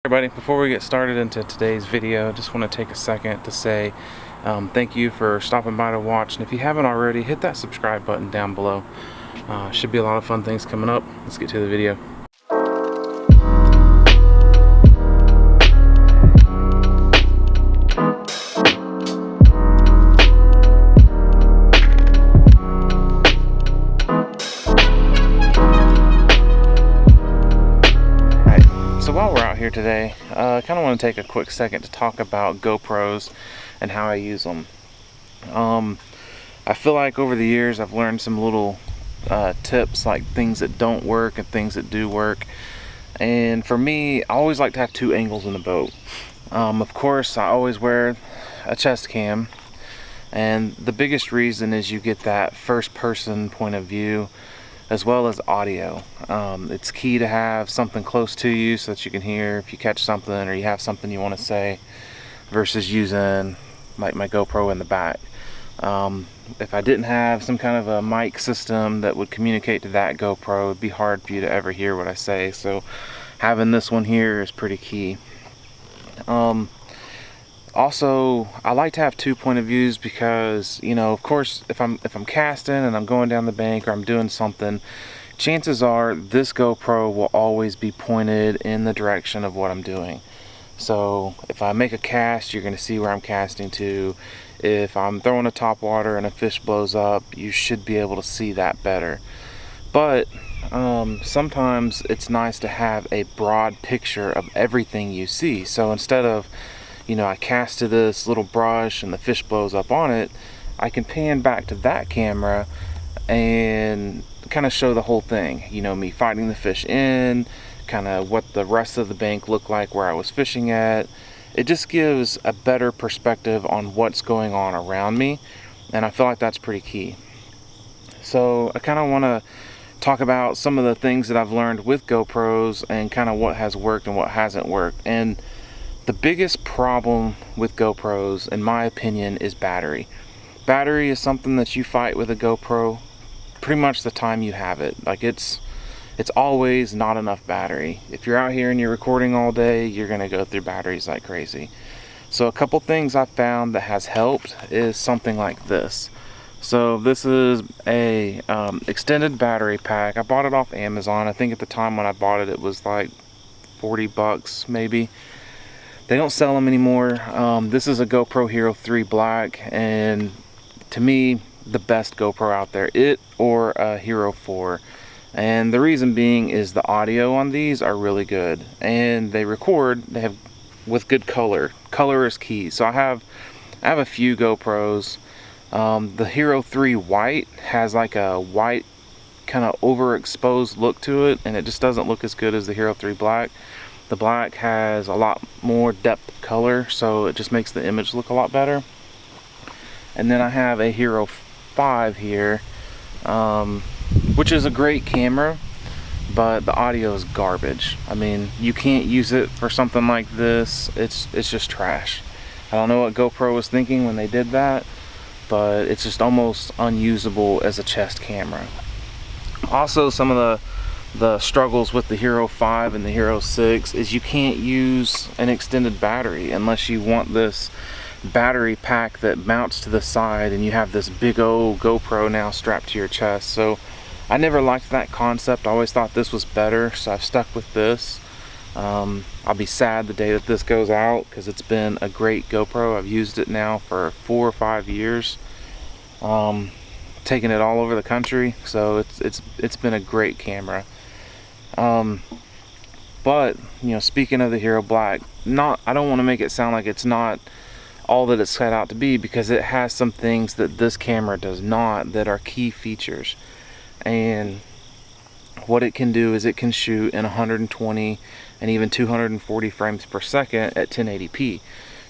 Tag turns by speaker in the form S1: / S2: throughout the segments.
S1: Everybody, before we get started into today's video, just want to take a second to say thank you for stopping by to watch, and if you haven't already, hit that subscribe button down below. Should be a lot of fun things coming up. Let's get to the video. So while we're out here today, I kind of want to take a quick second to talk about GoPros and how I use them. I feel like over the years I've learned some little tips, like things that don't work and things that do work. And for me, I always like to have two angles in the boat. Of course, I always wear a chest cam, and the biggest reason is you get that first person point of view as well as audio. It's key to have something close to you so that you can hear if you catch something or you have something you want to say, versus using like my GoPro in the back. If I didn't have some kind of a mic system that would communicate to that GoPro, it would be hard for you to ever hear what I say. So having this one here is pretty key. Also, I like to have two point of views because, you know, of course, if I'm casting and I'm going down the bank or I'm doing something, chances are this GoPro will always be pointed in the direction of what I'm doing. So if I make a cast, you're going to see where I'm casting to. If I'm throwing a top water and a fish blows up, you should be able to see that better. But sometimes it's nice to have a broad picture of everything you see. So instead of, you know, I cast to this little brush and the fish blows up on it, I can pan back to that camera and kind of show the whole thing. You know, me fighting the fish in, kind of what the rest of the bank looked like where I was fishing at. It just gives a better perspective on what's going on around me, and I feel like that's pretty key. So I kind of want to talk about some of the things that I've learned with GoPros and kind of what has worked and what hasn't worked. And the biggest problem with GoPros, in my opinion, is battery. Battery is something that you fight with a GoPro pretty much the time you have it. Like it's always not enough battery. If you're out here and you're recording all day, you're gonna go through batteries like crazy. So a couple things I've found that has helped is something like this. So this is a extended battery pack. I bought it off Amazon. I think at the time when I bought it, it was like 40 bucks maybe. They don't sell them anymore. This is a GoPro Hero 3 Black, and to me, the best GoPro out there. It or a Hero 4. And the reason being is the audio on these are really good, and they have with good color. Color is key. So I have a few GoPros. The Hero 3 White has like a white kind of overexposed look to it, and it just doesn't look as good as the Hero 3 Black. The black has a lot more depth color, so it just makes the image look a lot better. And then I have a Hero 5 here, which is a great camera, but the audio is garbage. I mean, you can't use it for something like this. It's just trash. I don't know what GoPro was thinking when they did that, but it's just almost unusable as a chest camera. Also, some of the struggles with the Hero 5 and the Hero 6 is you can't use an extended battery unless you want this battery pack that mounts to the side and you have this big old GoPro now strapped to your chest. So I never liked that concept. I always thought this was better, so I've stuck with this. I'll be sad the day that this goes out because it's been a great GoPro. I've used it now for 4 or 5 years. Taking it all over the country, so it's been a great camera. But you know, speaking of the Hero Black, I don't want to make it sound like it's not all that it's set out to be, because it has some things that this camera does not that are key features. And what it can do is it can shoot in 120 and even 240 frames per second at 1080p.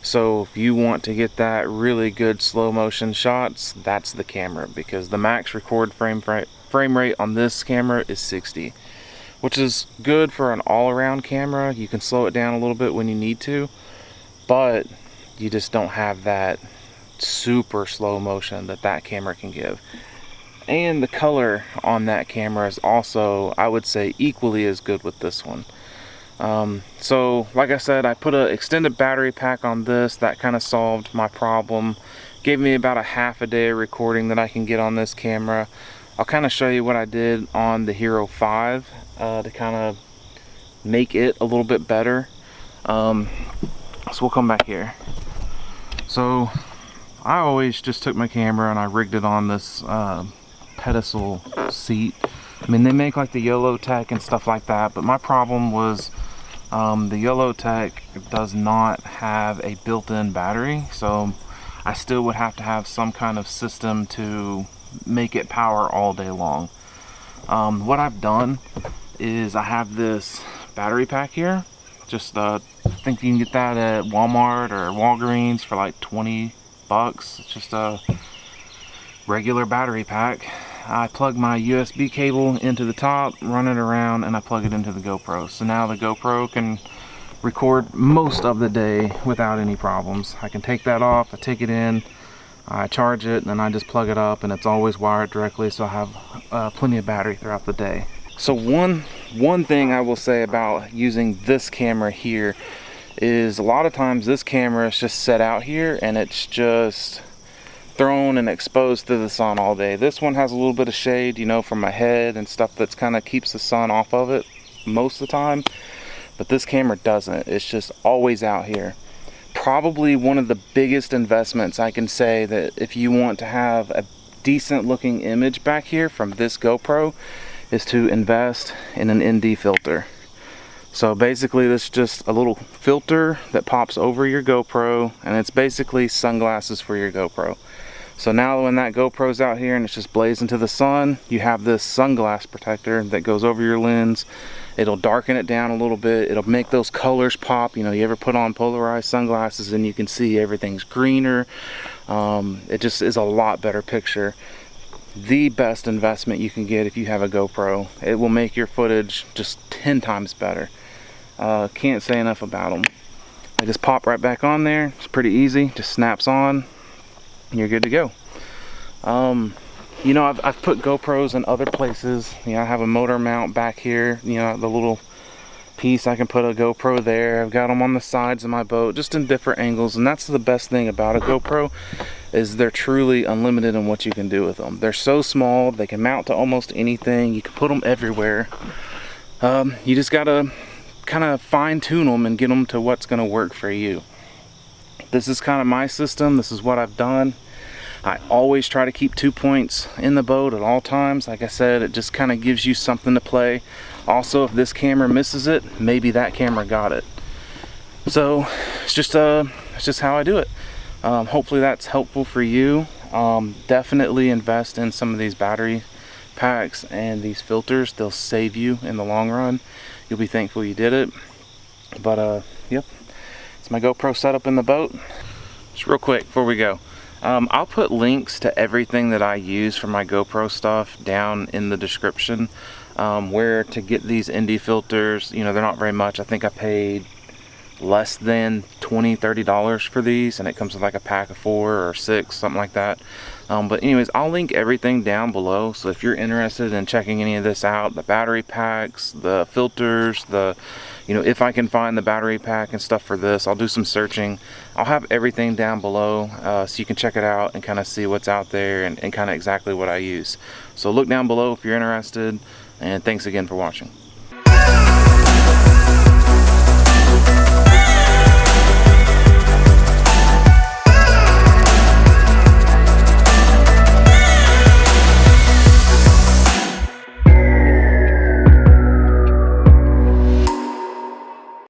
S1: So if you want to get that really good slow motion shots, that's the camera, because the max record frame rate on this camera is 60, which is good for an all-around camera. You can slow it down a little bit when you need to, but you just don't have that super slow motion that camera can give. And the color on that camera is also, I would say, equally as good with this one. So like I said, I put an extended battery pack on this. That kind of solved my problem. Gave me about a half a day of recording that I can get on this camera. I'll kind of show you what I did on the Hero 5 to kind of make it a little bit better. So we'll come back here. So I always just took my camera and I rigged it on this pedestal seat. I mean, they make like the YOLO Tech and stuff like that, but my problem was the YOLO Tech does not have a built-in battery, so I still would have to have some kind of system to make it power all day long. What I've done is I have this battery pack here. Just I think you can get that at Walmart or Walgreens for like 20 bucks. It's just a regular battery pack. I plug my USB cable into the top, run it around, and I plug it into the GoPro. So now the GoPro can record most of the day without any problems. I can take that off, I take it in, I charge it, and then I just plug it up, and it's always wired directly, so I have plenty of battery throughout the day. So one thing I will say about using this camera here is a lot of times this camera is just set out here and it's just thrown and exposed to the sun all day. This one has a little bit of shade, you know, from my head and stuff that's kind of keeps the sun off of it most of the time, but this camera doesn't. It's just always out here. Probably one of the biggest investments I can say that if you want to have a decent looking image back here from this GoPro is to invest in an ND filter. So basically this is just a little filter that pops over your GoPro, and it's basically sunglasses for your GoPro. So now when that GoPro's out here and it's just blazing to the sun, you have this sunglass protector that goes over your lens. It'll darken it down a little bit. It'll make those colors pop. You know, you ever put on polarized sunglasses and you can see everything's greener. It just is a lot better picture. The best investment you can get if you have a GoPro. It will make your footage just 10 times better. Can't say enough about them. I just pop right back on there. It's pretty easy. Just snaps on. You're good to go. You know, I've put GoPros in other places. You know, I have a motor mount back here. You know, the little piece, I can put a GoPro there. I've got them on the sides of my boat, just in different angles. And that's the best thing about a GoPro, is they're truly unlimited in what you can do with them. They're so small, they can mount to almost anything. You can put them everywhere. You just gotta kind of fine tune them and get them to what's gonna work for you. This is kind of my system. This is what I've done. I always try to keep 2 points in the boat at all times. Like I said, it just kind of gives you something to play. Also, if this camera misses it, maybe that camera got it. So it's just how I do it. Hopefully that's helpful for you. Definitely invest in some of these battery packs and these filters. They'll save you in the long run. You'll be thankful you did it. But yep, it's my GoPro setup in the boat. Just real quick before we go, I'll put links to everything that I use for my GoPro stuff down in the description. Where to get these ND filters. You know, they're not very much. I think I paid less than $20-30 for these, and it comes with like a pack of 4 or 6, something like that. But anyways, I'll link everything down below, so if you're interested in checking any of this out, the battery packs, the filters, you know, if I can find the battery pack and stuff for this, I'll do some searching. I'll have everything down below, so you can check it out and kind of see what's out there and kind of exactly what I use. So look down below if you're interested, and thanks again for watching.